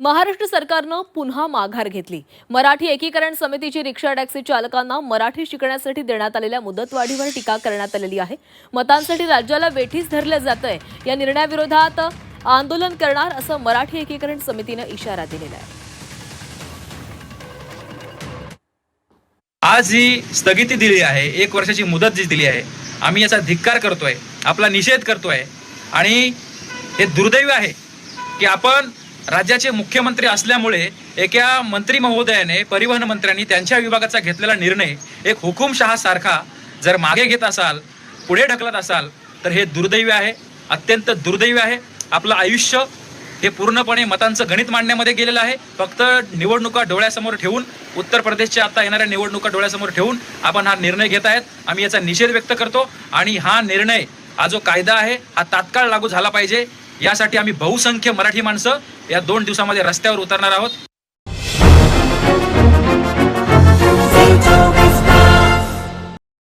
महाराष्ट्र सरकारनं पुन्हा माघार घेतली। मराठी एकीकरण समितीची रिक्षा टॅक्सी चालकांना मराठी शिकण्यासाठी देण्यात आलेल्या मुदतवाढीवर टीका करण्यात आलेली आहे। मतांसाठी राज्याला वेठीस धरलं जातंय, या निर्णयाविरोधात आंदोलन करणार असं मराठी एकीकरण समितीनं इशारा दिलेला आहे। आज ही स्थगिती दिली आहे, 1 वर्षाची मुदत जी दिली आहे, आम्ही याचा धिक्कार करतोय, आपला निषेध करतोय। आणि हे दुर्दैव आहे की आपण राज्याचे मुख्यमंत्री असल्यामुळे एका मंत्री महोदयाने, परिवहन मंत्र्यांनी त्यांच्या विभागाचा घेतलेला निर्णय एक हुकुमशहा सारखा जर मागे घेत असाल, पुढे ढकलत असाल, तर हे दुर्दैव आहे, अत्यंत दुर्दैव आहे। आपलं आयुष्य हे पूर्णपणे मतांचं गणित मांडण्यामध्ये गेलेलं आहे। फक्त निवडणुका डोळ्यासमोर ठेवून, उत्तर प्रदेशच्या आता येणाऱ्या निवडणुका डोळ्यासमोर ठेवून आपण हा निर्णय घेत आहेत। आम्ही याचा निषेध व्यक्त करतो आणि हा निर्णय, हा जो कायदा आहे, हा तात्काळ लागू झाला पाहिजे। यासाठी आम्ही बहुसंख्य मराठी माणसं या 2 दिवसामध्ये रस्त्यावर उतरणार आहोत।